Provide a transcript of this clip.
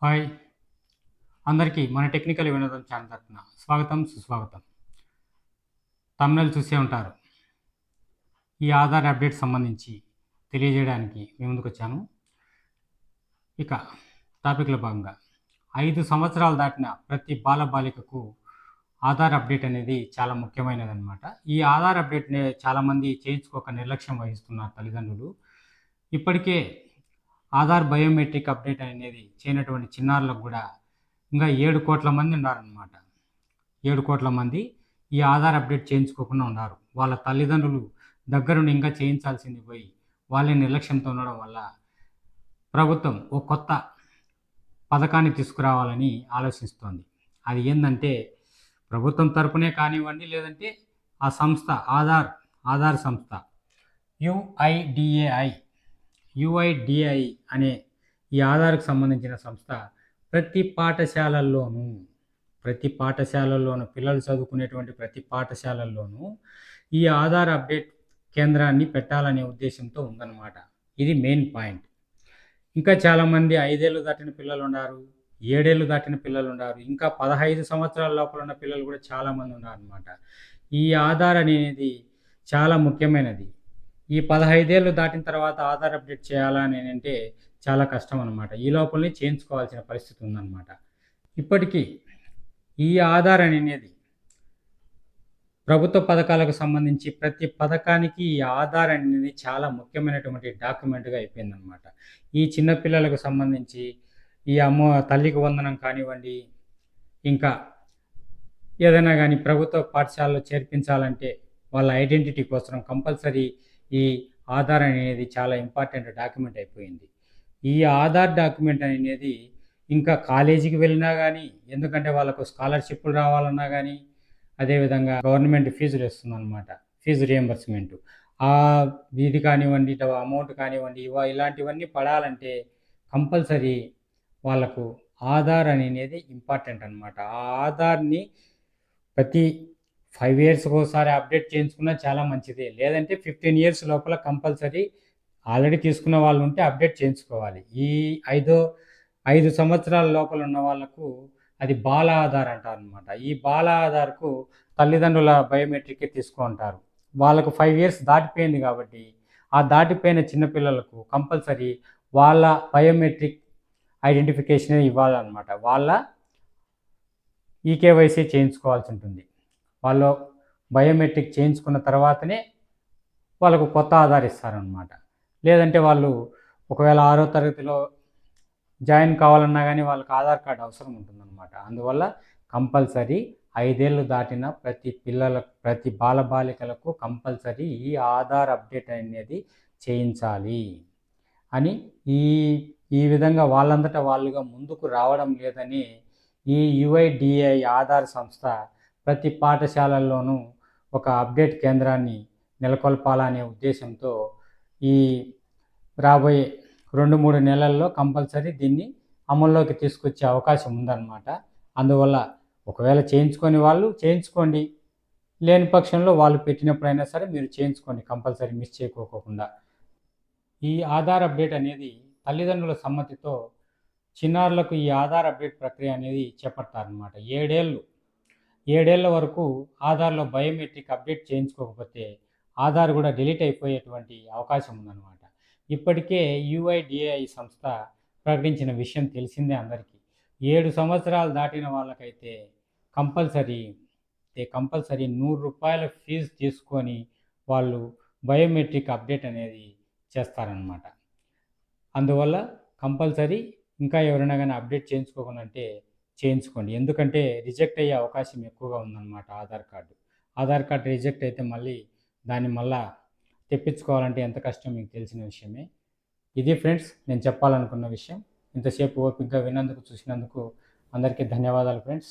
Hi! అందరికీ మన technical వినోదం ఛానల్ తరపున స్వాగతం, సుస్వాగతం. థంబ్‌నెయిల్ చూసే ఉంటారు. ఈ ఆధార్ అప్డేట్ సంబంధించి తెలియజేయడానికి మీ ముందుకొచ్చాను. ఇక టాపిక్‌లో భాగంగా 5 సంవత్సరాలు దాటిన ప్రతి బాలబాలికకు ఆధార్ అప్డేట్ అనేది చాలా ముఖ్యమైనదనమాట. ఈ ఆధార్ అప్డేట్‌ని చాలామంది చేయించుకోక నిర్లక్ష్యం వహిస్తున్నారు తల్లిదండ్రులు. ఇప్పటికే ఆధార్ బయోమెట్రిక్ అప్డేట్ అనేది చేయనటువంటి చిన్నారులకు గూడా ఇంకా 7,00,00,000 మంది ఉన్నారనమాట. 7,00,00,000 మంది ఈ ఆధార్ అప్డేట్ చేయించుకోకుండా ఉన్నారు. వాళ్ళ తల్లిదండ్రులు దగ్గరుండి ఇంకా చేయించాల్సింది పోయి, వాళ్ళే నిర్లక్ష్యంతో ఉండడం వల్ల ప్రభుత్వం ఓ కొత్త పథకాన్ని తీసుకురావాలని ఆలోచిస్తోంది. అది ఏందంటే, ప్రభుత్వం తరపునే కానివ్వండి, లేదంటే ఆ సంస్థ ఆధార్ సంస్థ యుఐడిఏఐ యుఐడిఐ అనే ఈ ఆధార్‌కు సంబంధించిన సంస్థ ప్రతి పాఠశాలల్లోనూ, పిల్లలు చదువుకునేటువంటి ప్రతి పాఠశాలల్లోనూ ఈ ఆధార్ అప్డేట్ కేంద్రాన్ని పెట్టాలనే ఉద్దేశ్యంతో ఉందన్నమాట. ఇది మెయిన్ పాయింట్. ఇంకా చాలామంది 5 ఏళ్ళు దాటిన పిల్లలుండారు, 7 ఏళ్ళు దాటిన పిల్లలుండారు, ఇంకా 15 సంవత్సరాల లోపల ఉన్న పిల్లలు కూడా చాలామంది ఉన్నారనమాట. ఈ ఆధార్ అనేది చాలా ముఖ్యమైనది. ఈ 15 ఏళ్ళు దాటిన తర్వాత ఆధార్ అప్డేట్ చేయాలా అంటే చాలా కష్టం అనమాట. ఈ లోపలనే చేయించుకోవాల్సిన పరిస్థితి ఉందనమాట. ఇప్పటికీ ఈ ఆధార్ అనేది ప్రభుత్వ పథకాలకు సంబంధించి ప్రతి పథకానికి ఈ ఆధార్ అనేది చాలా ముఖ్యమైనటువంటి డాక్యుమెంట్‌గా అయిపోయిందనమాట. ఈ చిన్న పిల్లలకు సంబంధించి ఈ తల్లికి వందనం కానివ్వండి, ఇంకా ఏదైనా గానీ ప్రభుత్వ పాఠశాలలో చేర్పించాలంటే వాళ్ళ ఐడెంటిటీ కోసం కంపల్సరీ ఈ ఆధార్ అనేది చాలా ఇంపార్టెంట్ డాక్యుమెంట్ అయిపోయింది. ఈ ఆధార్ డాక్యుమెంట్ అనేది ఇంకా కాలేజీకి వెళ్ళినా గానీ, ఎందుకంటే వాళ్ళకు స్కాలర్‌షిప్‌లు రావాలన్నా గానీ, అదేవిధంగా గవర్నమెంట్ ఫీజులేస్తుందనమాట. Fee reimbursement. ఇది కానివ్వండి, అమౌంట్ కానివ్వండి, ఇలాంటివన్నీ పడాలంటే కంపల్సరీ వాళ్ళకు ఆధార్ అనేది ఇంపార్టెంట్ అనమాట. ఆ ఆధార్‌ని ప్రతి 5 ఇయర్స్‌కోసారి అప్డేట్ చేయించుకున్నా చాలా మంచిదే. లేదంటే 15 ఇయర్స్ లోపల కంపల్సరీ ఆల్రెడీ తీసుకున్న వాళ్ళుంటే అప్డేట్ చేయించుకోవాలి. ఈ 5 సంవత్సరాల లోపల ఉన్న వాళ్ళకు అది బాల ఆధార్ అంటారనమాట. ఈ బాల ఆధార్‌కు తల్లిదండ్రుల బయోమెట్రికే తీసుకుంటారు. వాళ్ళకు 5 ఇయర్స్ దాటిపోయింది కాబట్టి, ఆ దాటిపోయిన చిన్న పిల్లలకు కంపల్సరీ వాళ్ళ బయోమెట్రిక్ ఐడెంటిఫికేషనే ఇవ్వాలనమాట. వాళ్ళ ఈకేవైసీ చేయించుకోవాల్సి ఉంటుంది. వాళ్ళు బయోమెట్రిక్ చేయించుకున్న తర్వాతనే వాళ్ళకు కొత్త ఆధార్ ఇస్తారనమాట. లేదంటే వాళ్ళు ఒకవేళ 6వ తరగతిలో జాయిన్ కావాలన్నా గానీ వాళ్ళకి ఆధార్ కార్డ్ అవసరం ఉంటుందనమాట. అందువల్ల కంపల్సరీ 5 ఏళ్ళు దాటిన ప్రతి బాలబాలికలకు కంపల్సరీ ఈ ఆధార్ అప్డేట్ అనేది చేయించాలి అని ఈ ఈ విధంగా వాళ్ళంతట వాళ్ళుగా ముందుకు రావడం లేదని ఈ యుఐడిఐ ఆధార్ సంస్థ ప్రతి పాఠశాలల్లోనూ ఒక అప్డేట్ కేంద్రాన్ని నెలకొల్పాలనే ఉద్దేశంతో ఈ రాబోయే 2, 3 నెలల్లో కంపల్సరీ దీన్ని అమల్లోకి తీసుకొచ్చే అవకాశం ఉందన్నమాట. అందువల్ల ఒకవేళ చేయించుకోని వాళ్ళు చేయించుకోండి. లేని పక్షంలో వాళ్ళు పెట్టినప్పుడైనా సరే మీరు చేయించుకోండి కంపల్సరీ మిస్ చేసుకోకుండా. ఈ ఆధార్ అప్డేట్ అనేది తల్లిదండ్రుల సమ్మతితో చిన్నారులకు ఈ ఆధార్ అప్డేట్ ప్రక్రియ అనేది చేపడతారనమాట. 7 ఏళ్ల వరకు ఆధార్‌లో బయోమెట్రిక్ అప్డేట్ చేయించుకోకపోతే ఆధార్ కూడా డిలీట్ అయిపోయేటువంటి అవకాశం ఉందన్నమాట. ఇప్పటికే యుఐడిఏఐ సంస్థ ప్రకటించిన విషయం తెలిసిందే అందరికీ. 7 సంవత్సరాలు దాటిన వాళ్ళకైతే కంపల్సరీ రూ. 100 ఫీజు తీసుకొని వాళ్ళు బయోమెట్రిక్ అప్డేట్ అనేది చేస్తారనమాట. అందువల్ల కంపల్సరీ ఇంకా ఎవరైనా గానీ అప్డేట్ చేయించుకోకుండా ఉంటే చేయించుకోండి. ఎందుకంటే రిజెక్ట్ అయ్యే అవకాశం ఎక్కువగా ఉందన్నమాట Aadhaar card. Aadhaar card reject అయితే దాన్ని మళ్ళా తెప్పించుకోవాలంటే ఎంత కష్టం మీకు తెలిసిన విషయమే. ఇది ఫ్రెండ్స్ నేను చెప్పాలనుకున్న విషయం. ఇంతసేపు ఓపికగా విన్నందుకు, చూసినందుకు అందరికీ ధన్యవాదాలు ఫ్రెండ్స్.